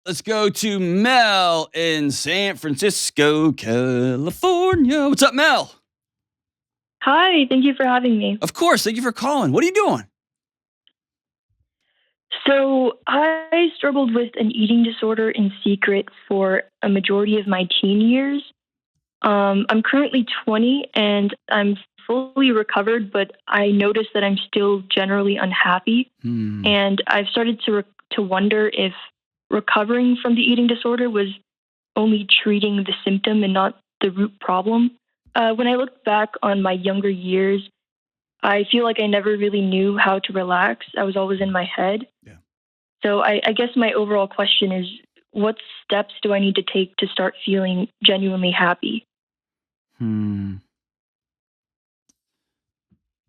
Let's go to Mel in San Francisco, California. What's up, Mel? Hi, thank you for having me. Of course. Thank you for calling. What are you doing? So, I struggled with an eating disorder in secret for a majority of my teen years. I'm currently 20 and I'm fully recovered, but I noticed that I'm still generally unhappy. And I've started to wonder if recovering from the eating disorder was only treating the symptom and not the root problem. When I look back on my younger years, I feel like I never really knew how to relax. I was always in my head. Yeah. So I guess my overall question is, what steps do I need to take to start feeling genuinely happy? Home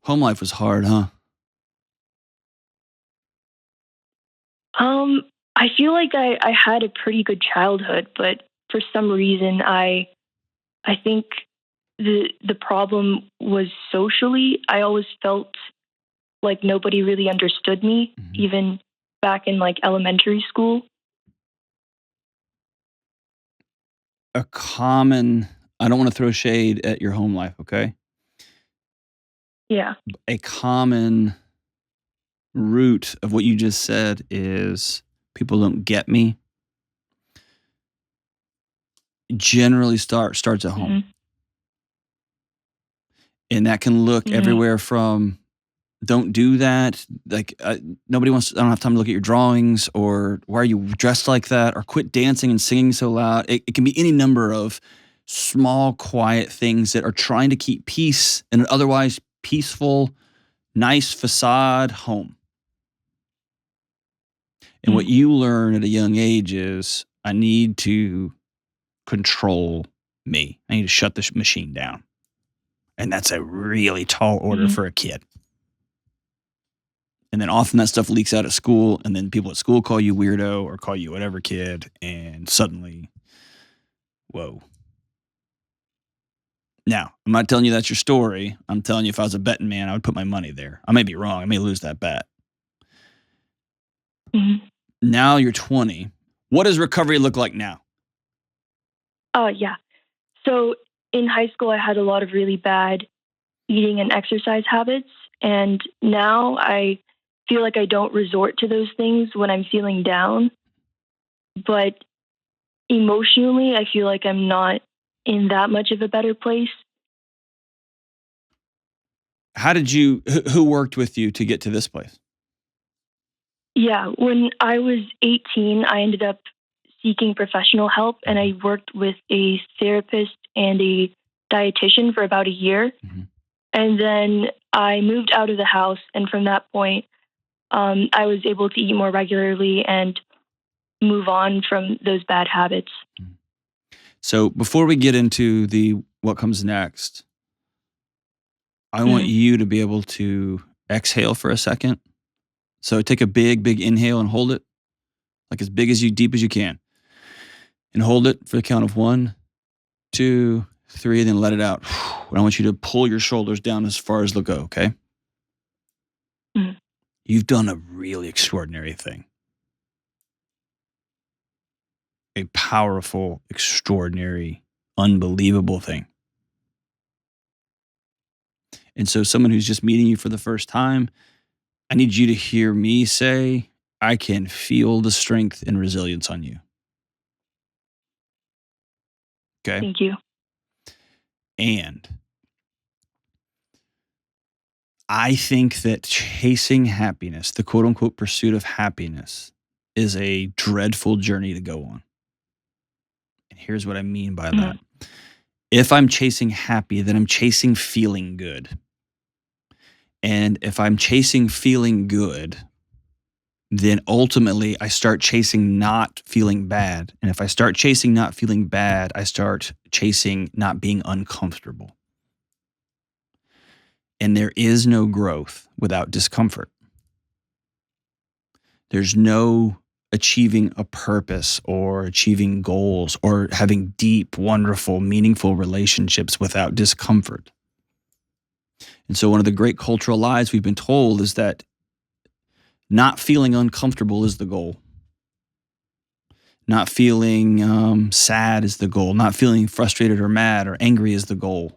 life was hard, huh? I feel like I had a pretty good childhood, but for some reason I think the problem was socially. I always felt like nobody really understood me, even back in like elementary school. I don't want to throw shade at your home life, okay? Yeah. A common root of what you just said is people don't get me. Generally starts at home. And that can look everywhere from don't do that. Like nobody wants. I don't have time to look at your drawings, or why are you dressed like that, or quit dancing and singing so loud. It can be any number of small, quiet things that are trying to keep peace in an otherwise peaceful, nice facade home. And what you learn at a young age is I need to control me. I need to shut this machine down. And that's a really tall order for a kid. And then often that stuff leaks out at school, and then people at school call you weirdo or call you whatever kid, and suddenly, whoa. Now, I'm not telling you that's your story. I'm telling you if I was a betting man, I would put my money there. I may be wrong. I may lose that bet. Now you're 20. What does recovery look like now? Yeah. So in high school, I had a lot of really bad eating and exercise habits. And now I feel like I don't resort to those things when I'm feeling down. But emotionally, I feel like I'm not in that much of a better place. Who worked with you to get to this place? Yeah, when I was 18, I ended up seeking professional help, and I worked with a therapist and a dietitian for about a year. And then I moved out of the house, and from that point, I was able to eat more regularly and move on from those bad habits. So before we get into what comes next, I want you to be able to exhale for a second. So take a big, big inhale and hold it, like as big as deep as you can. And hold it for the count of 1, 2, 3, and then let it out. And I want you to pull your shoulders down as far as they'll go, okay? You've done a really extraordinary thing. A powerful, extraordinary, unbelievable thing. And so someone who's just meeting you for the first time, I need you to hear me say, I can feel the strength and resilience on you. Okay? Thank you. And I think that chasing happiness, the quote unquote pursuit of happiness, is a dreadful journey to go on. And here's what I mean by that. If I'm chasing happy, then I'm chasing feeling good. And if I'm chasing feeling good, then ultimately I start chasing not feeling bad. And if I start chasing not feeling bad, I start chasing not being uncomfortable. And there is no growth without discomfort. There's no achieving a purpose or achieving goals or having deep, wonderful, meaningful relationships without discomfort. And so one of the great cultural lies we've been told is that not feeling uncomfortable is the goal. Not feeling sad is the goal. Not feeling frustrated or mad or angry is the goal.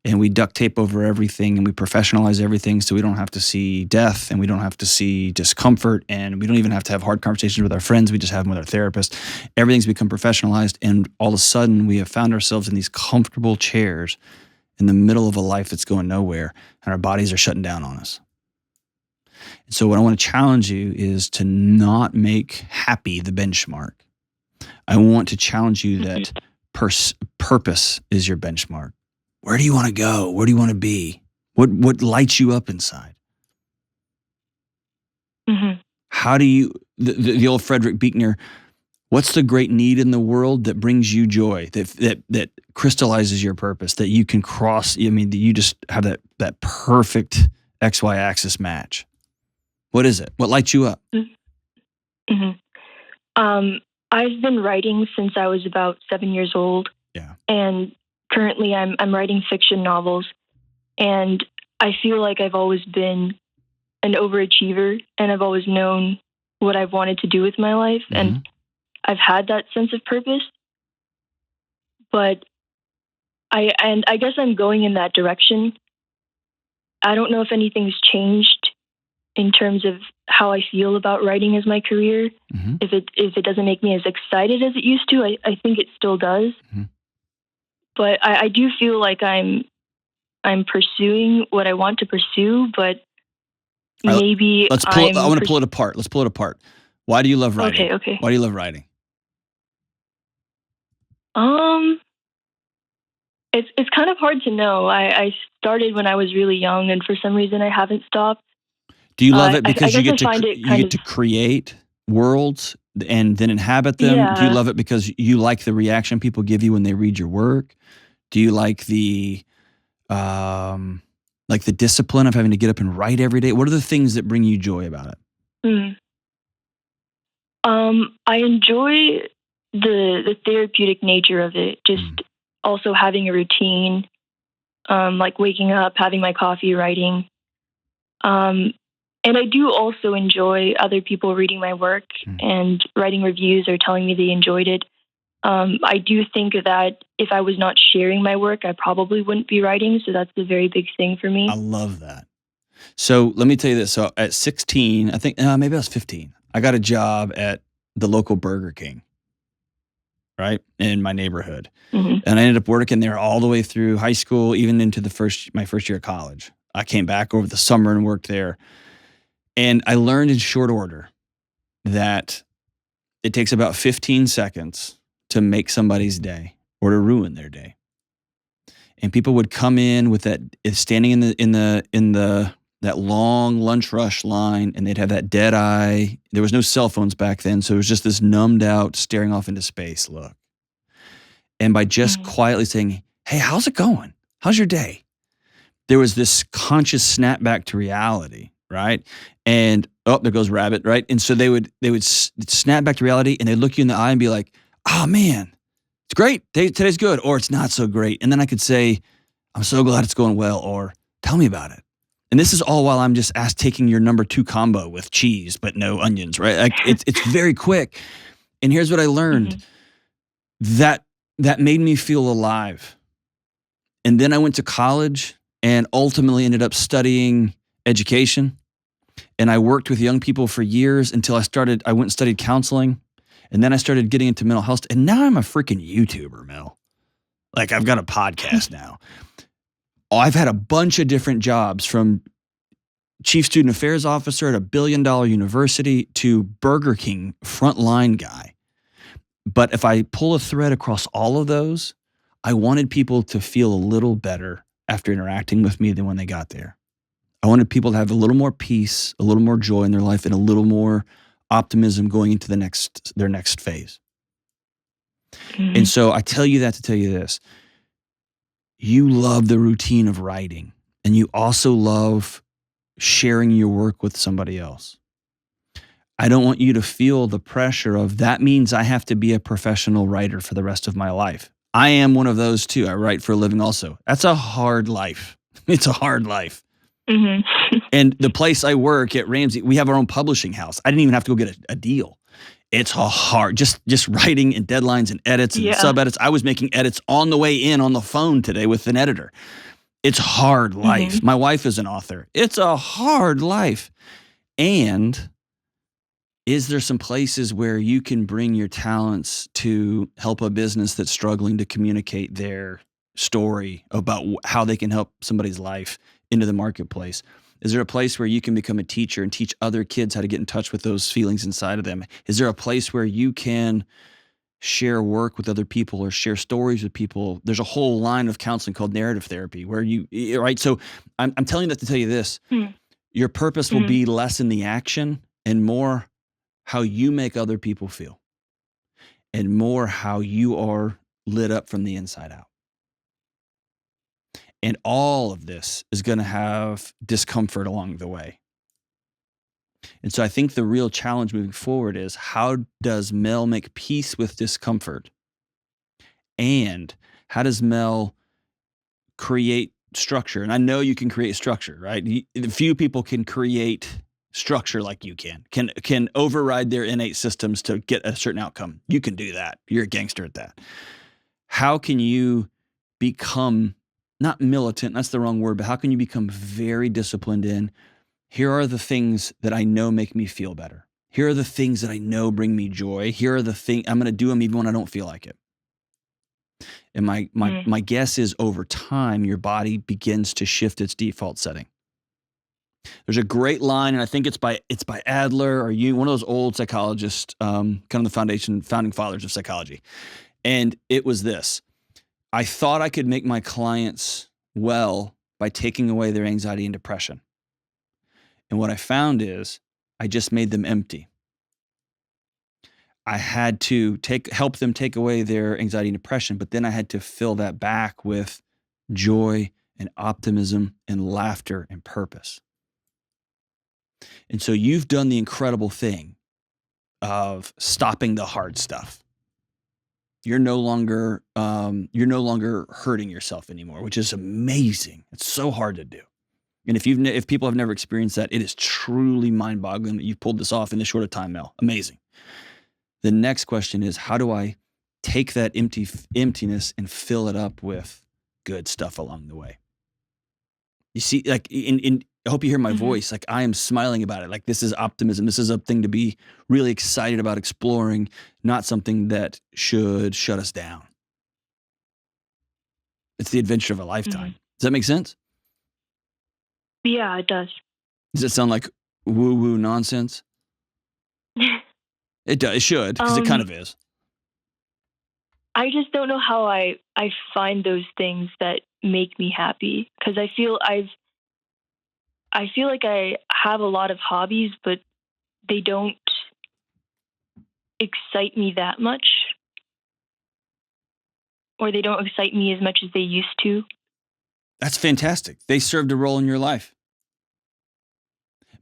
And we duct tape over everything and we professionalize everything so we don't have to see death and we don't have to see discomfort and we don't even have to have hard conversations with our friends. We just have them with our therapist. Everything's become professionalized and all of a sudden we have found ourselves in these comfortable chairs in the middle of a life that's going nowhere and our bodies are shutting down on us. And so what I want to challenge you is to not make happy the benchmark. I want to challenge you that purpose is your benchmark. Where do you want to go? Where do you want to be? What lights you up inside? Mm-hmm. How do you, the old Frederick Buechner, what's the great need in the world that brings you joy, that crystallizes your purpose, that you can cross, I mean, that you just have that perfect XY axis match? What is it? What lights you up? Mm-hmm. I've been writing since I was about 7 years old. Yeah. And currently I'm writing fiction novels, and I feel like I've always been an overachiever and I've always known what I've wanted to do with my life. Mm-hmm. And I've had that sense of purpose, but I guess I'm going in that direction. I don't know if anything's changed in terms of how I feel about writing as my career. Mm-hmm. If it doesn't make me as excited as it used to, I think it still does. Mm-hmm. But I do feel like I'm pursuing what I want to pursue, but maybe I want to pull it apart. Let's pull it apart. Why do you love writing? Okay. Why do you love writing? It's kind of hard to know. I started when I was really young, and for some reason I haven't stopped. Do you love it because you get to create worlds and then inhabit them? Yeah. Do you love it because you like the reaction people give you when they read your work? Do you like the discipline of having to get up and write every day? What are the things that bring you joy about it? I enjoy the therapeutic nature of it. Just also having a routine, like waking up, having my coffee, writing. And I do also enjoy other people reading my work and writing reviews or telling me they enjoyed it. I do think that if I was not sharing my work, I probably wouldn't be writing. So that's a very big thing for me. I love that. So let me tell you this. So at 16, I think maybe I was 15, I got a job at the local Burger King, right, in my neighborhood. Mm-hmm. And I ended up working there all the way through high school, even into my first year of college. I came back over the summer and worked there. And I learned in short order that it takes about 15 seconds to make somebody's day or to ruin their day. And people would come in with that, standing in that long lunch rush line, and they'd have that dead eye. There was no cell phones back then, so it was just this numbed out, staring off into space look. And by just quietly saying, "Hey, how's it going? How's your day?" There was this conscious snap back to reality, right? And there goes Rabbit, right? And so they would snap back to reality, and they'd look you in the eye and be like, "Oh man, it's great. Today's good," or "It's not so great." And then I could say, "I'm so glad it's going well," or "Tell me about it." And this is all while I'm just taking your number 2 combo with cheese, but no onions, right? Like it's very quick. And here's what I learned. That made me feel alive. And then I went to college and ultimately ended up studying education. And I worked with young people for years until I went and studied counseling. And then I started getting into mental health. And now I'm a freaking YouTuber, Mel. Like I've got a podcast now. I've had a bunch of different jobs, from chief student affairs officer at a $1 billion university to Burger King frontline guy. But if I pull a thread across all of those, I wanted people to feel a little better after interacting with me than when they got there. I wanted people to have a little more peace, a little more joy in their life, and a little more optimism going into their next phase. And so I tell you that to tell you this. You love the routine of writing, and you also love sharing your work with somebody else. I don't want you to feel the pressure of that means I have to be a professional writer for the rest of my life. I am one of those too. I write for a living also. That's a hard life. It's a hard life. Mm-hmm. And the place I work at Ramsey, we have our own publishing house. I didn't even have to go get a deal. It's hard, just writing and deadlines and edits and Yeah. sub-edits. I was making edits on the way in on the phone today with an editor. It's hard life. My wife is an author. It's a hard life. And is there some places where you can bring your talents to help a business that's struggling to communicate their story about how they can help somebody's life into the marketplace? Is there a place where you can become a teacher and teach other kids how to get in touch with those feelings inside of them? Is there a place where you can share work with other people or share stories with people? There's a whole line of counseling called narrative therapy where right? So I'm telling you that to tell you this. Your purpose will be less in the action and more how you make other people feel and more how you are lit up from the inside out. And all of this is going to have discomfort along the way. And so I think the real challenge moving forward is, how does Mel make peace with discomfort? And how does Mel create structure? And I know you can create structure, right? Few people can create structure like you can override their innate systems to get a certain outcome. You can do that. You're a gangster at that. How can you become, not militant, that's the wrong word, but how can you become very disciplined in, here are the things that I know make me feel better. Here are the things that I know bring me joy. Here are the things, I'm going to do them even when I don't feel like it. And my guess is, over time, your body begins to shift its default setting. There's a great line, and I think it's by Adler or one of those old psychologists, kind of the founding fathers of psychology. And it was this: I thought I could make my clients well by taking away their anxiety and depression. And what I found is I just made them empty. I had to help them take away their anxiety and depression, but then I had to fill that back with joy and optimism and laughter and purpose. And so you've done the incredible thing of stopping the hard stuff. You're no longer hurting yourself anymore, which is amazing. It's so hard to do. And if people have never experienced that, it is truly mind-boggling that you've pulled this off in this short a time, Mel. Amazing. The next question is, how do I take that emptiness and fill it up with good stuff along the way? You see, like, I hope you hear my voice. Like, I am smiling about it. Like, this is optimism. This is a thing to be really excited about exploring, not something that should shut us down. It's the adventure of a lifetime. Does that make sense? Yeah, it does. Does it sound like woo-woo nonsense? It does. It should, because it kind of is. I just don't know how I find those things that make me happy, because I feel like I have a lot of hobbies, but they don't excite me that much, or they don't excite me as much as they used to. That's fantastic. They served a role in your life.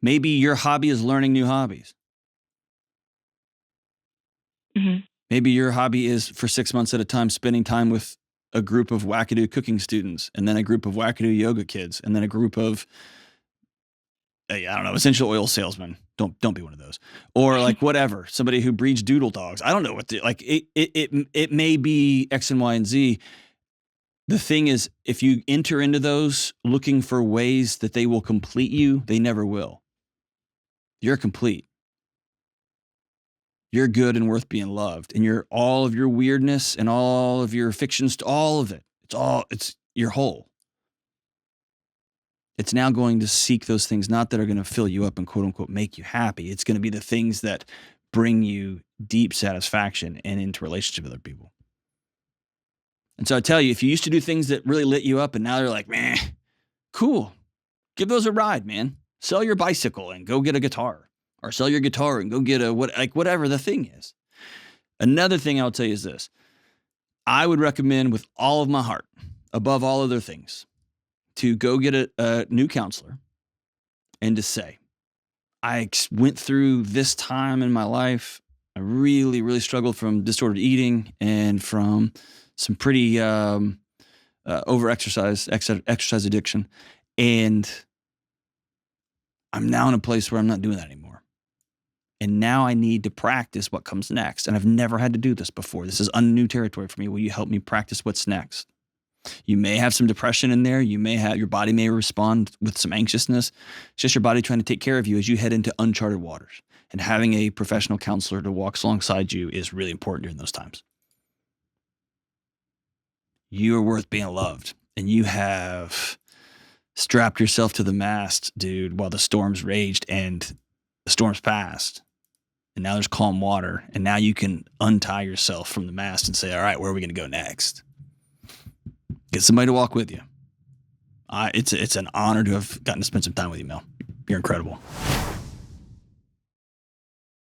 Maybe your hobby is learning new hobbies. Maybe your hobby is, for 6 months at a time, spending time with a group of wackadoo cooking students, and then a group of wackadoo yoga kids, and then a group of, I don't know, essential oil salesmen. Don't be one of those. Or like whatever, somebody who breeds doodle dogs. I don't know what it may be X and Y and Z. The thing is, if you enter into those looking for ways that they will complete you, they never will. You're complete. You're good and worth being loved. And all of your weirdness and all of your fictions, all of it. You're whole. It's now going to seek those things, not that are going to fill you up and quote unquote make you happy. It's going to be the things that bring you deep satisfaction and into relationship with other people. And so I tell you, if you used to do things that really lit you up and now they're like, meh, cool. Give those a ride, man. Sell your bicycle and go get a guitar. Or sell your guitar and go get whatever the thing is. Another thing I'll tell you is this. I would recommend with all of my heart, above all other things, to go get a new counselor and to say, I went through this time in my life. I really, really struggled from disordered eating and from some pretty exercise addiction. And I'm now in a place where I'm not doing that anymore. And now I need to practice what comes next. And I've never had to do this before. This is new territory for me. Will you help me practice what's next? You may have some depression in there. Your body may respond with some anxiousness. It's just your body trying to take care of you as you head into uncharted waters. And having a professional counselor to walk alongside you is really important during those times. You are worth being loved. And you have strapped yourself to the mast, dude, while the storms raged and the storms passed. And now there's calm water. And now you can untie yourself from the mast and say, all right, where are we going to go next? Get somebody to walk with you. It's an honor to have gotten to spend some time with you, Mel. You're incredible.